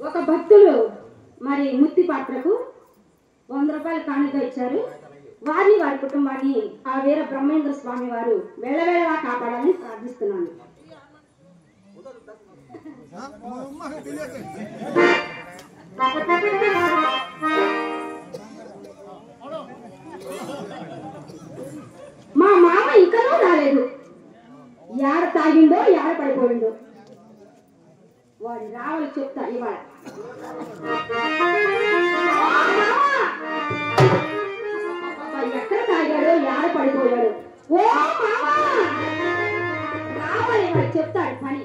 ఒక భక్తులు మరి ముత్తి పాత్రకు 100 రూపాయలు కానుక ఇచ్చారు. వారిని వారి కుటుంబాన్ని ఆ వీర బ్రహ్మేంద్ర స్వామి వారు వేళవేళలా కాపాడాలని ప్రార్థిస్తున్నాను. మా మామ ఇంకనూ రాలేదు. యాడ తాగిండో యాడ పడిపోయిండో. వాడు రావాలి చెప్తా ఇవాళ. ఎక్కడ తాగాడో యాడ పడిపోయాడు. ఓ మామా రావాలి వాడు చెప్తాడు పని.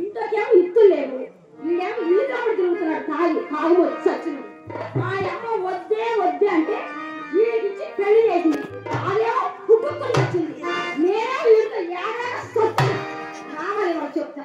ఇంట్లోకేమో ఇత్తులు లేవు. వీడేమో ఇల్లు కాబట్టి తిరుగుతున్నాడు కాగు వచ్చి వచ్చినాడు. మా అమ్మ వద్దే వద్దే అంటే వీడికిచ్చి పెళ్లి చేసింది. అదేమో కుటుంబం వచ్చింది. నేనే వీడితో ఏడాది సొత్తు రావాలి వాడు చెప్తా.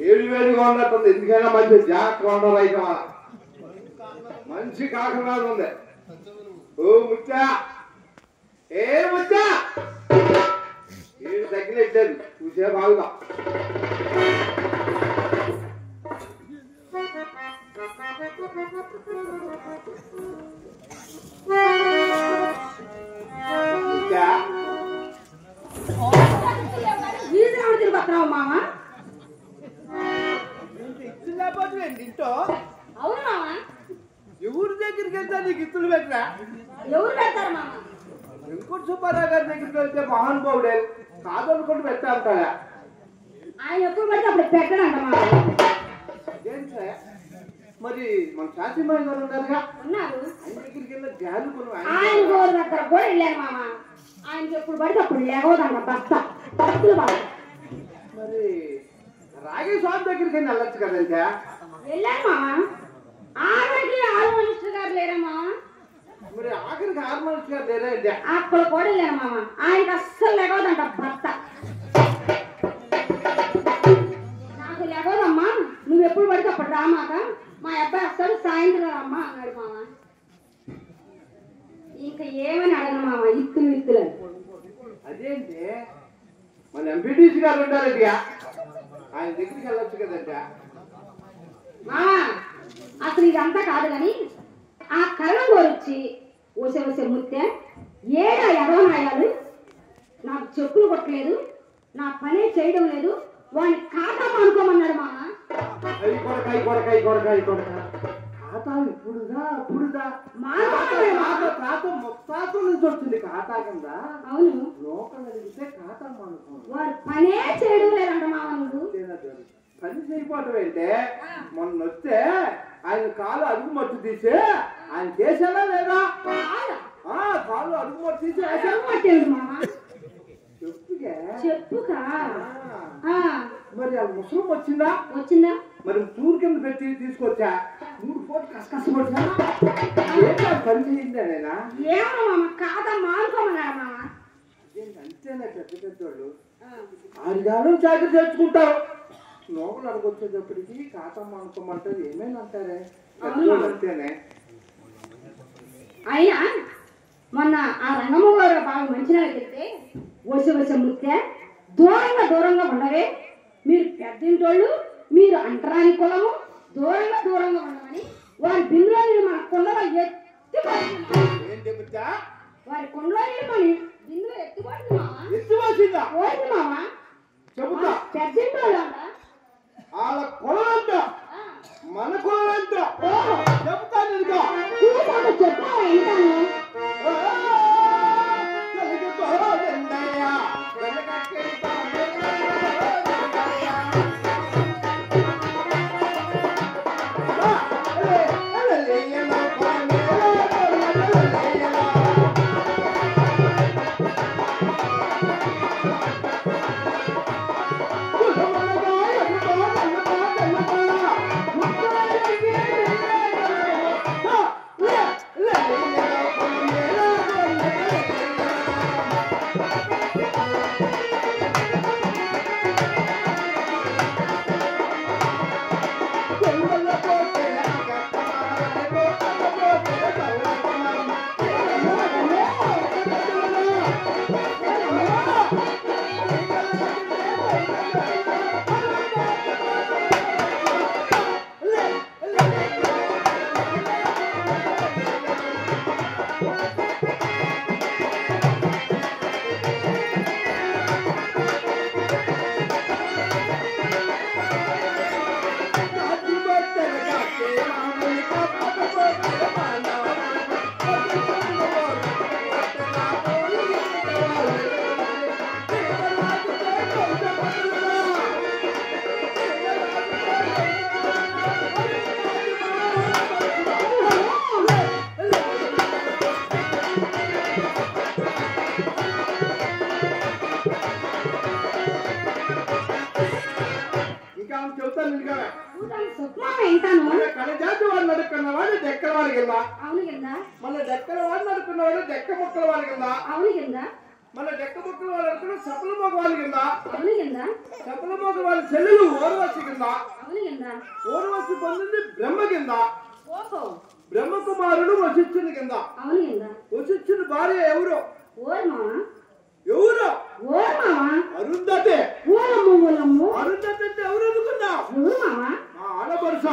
వేడివేడిగా ఉన్నట్టుంది. ఎందుకైనా మంచి జాగ్రత్త ఉండరు. మంచి కాకుండా ఉంది. ఓ ముచ్చా ఏ ముచ్చా ఏడు తగ్గినట్లేదు. చూసే బాగుగా మామ ఇంట్లో అవును మామ. ఎవరి దగ్గరికి వెళ్తా నీకు ఇత్తులు పెట్టరా? ఎవరు పెడతారు మామ? వెంకట సుబ్బారావు గారి దగ్గరికి వెళ్తే మహానుభావుడే కాదనుకుంటూ పెట్టా ఉంటాడా? ఆయన ఎప్పుడు పడితే అప్పుడు పెట్టడంట మామ. మరి మన శాంతిమయ్య గారు ఉన్నారుగా, ఉన్నారు. ఆయన దగ్గరికి వెళ్ళి గాలి కొను. ఆయన గోరు దగ్గర కూడా వెళ్ళారు మామ. ఆయనకి ఎప్పుడు పడితే అప్పుడు లేవదంట బస్త బస్సులు బాగా. మరి రాగే స్వామి దగ్గరికి వెళ్ళొచ్చు కదంటే. వెళ్ళాను మామ. ఆఖరికి హార్మోనిస్ట్ గారు లేరా మామ? మరి ఆఖరికి హార్మోనిస్ట్ గారు లేరా అంటే అక్కడ కూడా వెళ్ళాను మామ. ఆయనకి అస్సలు లేవదంట భర్త. నాకు లేవదమ్మా, నువ్వు ఎప్పుడు పడితే అప్పుడు రామాక మా అబ్బాయి వస్తాడు సాయంత్రం అమ్మ అన్నాడు మామ. ఇంకా ఏమని అడగను మామ, ఇత్తులు అదేంటి మన ఎంపీటీసీ గారు ఉండాలండి, ఆయన దగ్గరికి వెళ్ళొచ్చు కదంట. మామ అసలు ఇదంతా కాదు కానీ ఆ కళ్ళం వచ్చి ఓసే ముత్తే ఏడా ఎర్రనాయాలు నాకు చెప్పులు కొట్టలేదు, నా పనే చేయడం లేదు, వాడిని ఖాతా అనుకోమన్నాడు మామ. ఖాతా ఇప్పుడుదా అప్పుడుదా ముత్తాత నుంచి వచ్చింది ఖాతా కింద. అవును, లోకల్ అడిగితే ఖాతా అనుకో, వాడు పనే చేయడం లేదంట మామ. నువ్వు పని చేయకపోవటం ఏంటే, మొన్న వస్తే ఆయన కాలు అడుగు మట్టు తీసి ఆయన చేశానా లేదా? కాలు అడుగు మట్టు తీసి పట్టేది మామ. చెప్పుగా మరి ఆ ముసలం వచ్చిందా మరి టూర్ కింద పెట్టి తీసుకొచ్చా, 3 పూట కష్టపడ్డా పని చేయిందా నేనా? ఏమో మామ, ఖాతా మానుకోమన్నాడు మామ. అంతేనా, పెద్ద పెద్దవాళ్ళు 6 గాలం చాకరీ తెచ్చుకుంటారు, లోపల అడుగొచ్చేటప్పటికి ఖాతా మానుకోమంటే ఏమైనా అంటారే, అంతేనే. అయినా మొన్న ఆ రంగమ్మ గారు బాగా మంచిగా చెప్తే వచ్చే ముత్తే దూరంగా ఉండవే, మీరు పెద్దింటోళ్ళు, మీరు అంటరాని కులము, దూరంగా ఉండమని వారి బిందులో మన కొండలో వారి కొండలో మన బిందులో ఎత్తుకోండి మామ. చెబుతా పెద్దింటోళ్ళు అంట, వాళ్ళ కులమంట మన కులమంట చెప్తాను. చెప్పావా ఇంటాను. కనజాతి వాడు నడుకున్నవాడు డెక్కల వాడి కింద, మన డెక్కల వాడు నడుకున్నవాడు డెక్క ముక్కల వాడి కింద, మన డెక్క ముక్కల వాడు అనుకున్న సపల మొగ వాళ్ళ కింద, సపల మొగ వాళ్ళ చెల్లెలు ఓర్వశి కింద, ఓర్వశి పొందింది బ్రహ్మ కింద, బ్రహ్మ కుమారుడు వశిష్ఠుని కింద. వశిష్ఠుని భార్య ఎవరు? అరుంధతి. అరుంధతి అంటే ఎవరు అనుకున్నావు? ఆడపరుస.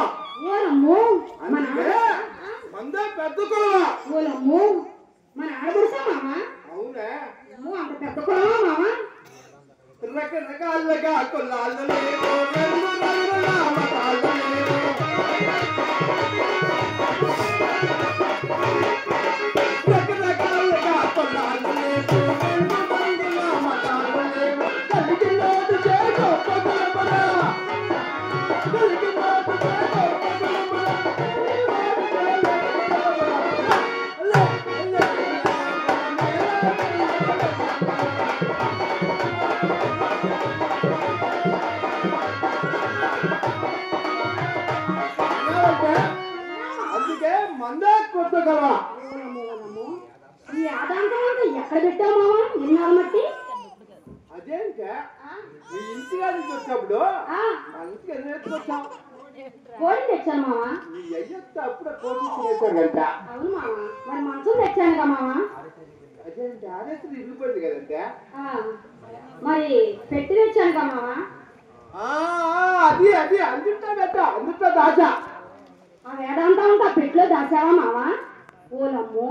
మందే పెద్ద కులమా? అవునే, పెద్ద కులమా మామ? రకరకాలుగా కులాలు లేవు, రంగురంగుల మతాలు లేవు, రకరకాలుగా కులాలు లేవు, రంగురంగుల మతాలు లేవు, కలిగి లోటు చేయో పగులమరా, కలిగి లోటు చేయో పగులమరా. అందుకే మందే కొత్త కలవా. ఈ ఆదాంతం ఎక్కడ పెట్టావు మామ? ఎన్నాళ్ళ మట్టి? అదేంటే నీ ఇంటి నుంచి వచ్చేప్పుడు మా ఇంటికి ఎన్ని ఎత్తుకొచ్చావు? కోడి తెచ్చాను మావా. ఈ అయ్యత్త అప్పుడే కోడి తీసుకునేసాడంట. అవును మావా. మరి మంచం తెచ్చానుగా మావా. అదేంటి ఆదేశం ఇరిగిపోయింది కదంటే. మరి పెట్టి తెచ్చానుగా మావా. అది అది అందుతా పెట్ట అందుతా దాచా. ఆ వేదాంతా ఉంటా పెట్టిలో దాచావా మావా. ఓలమ్మో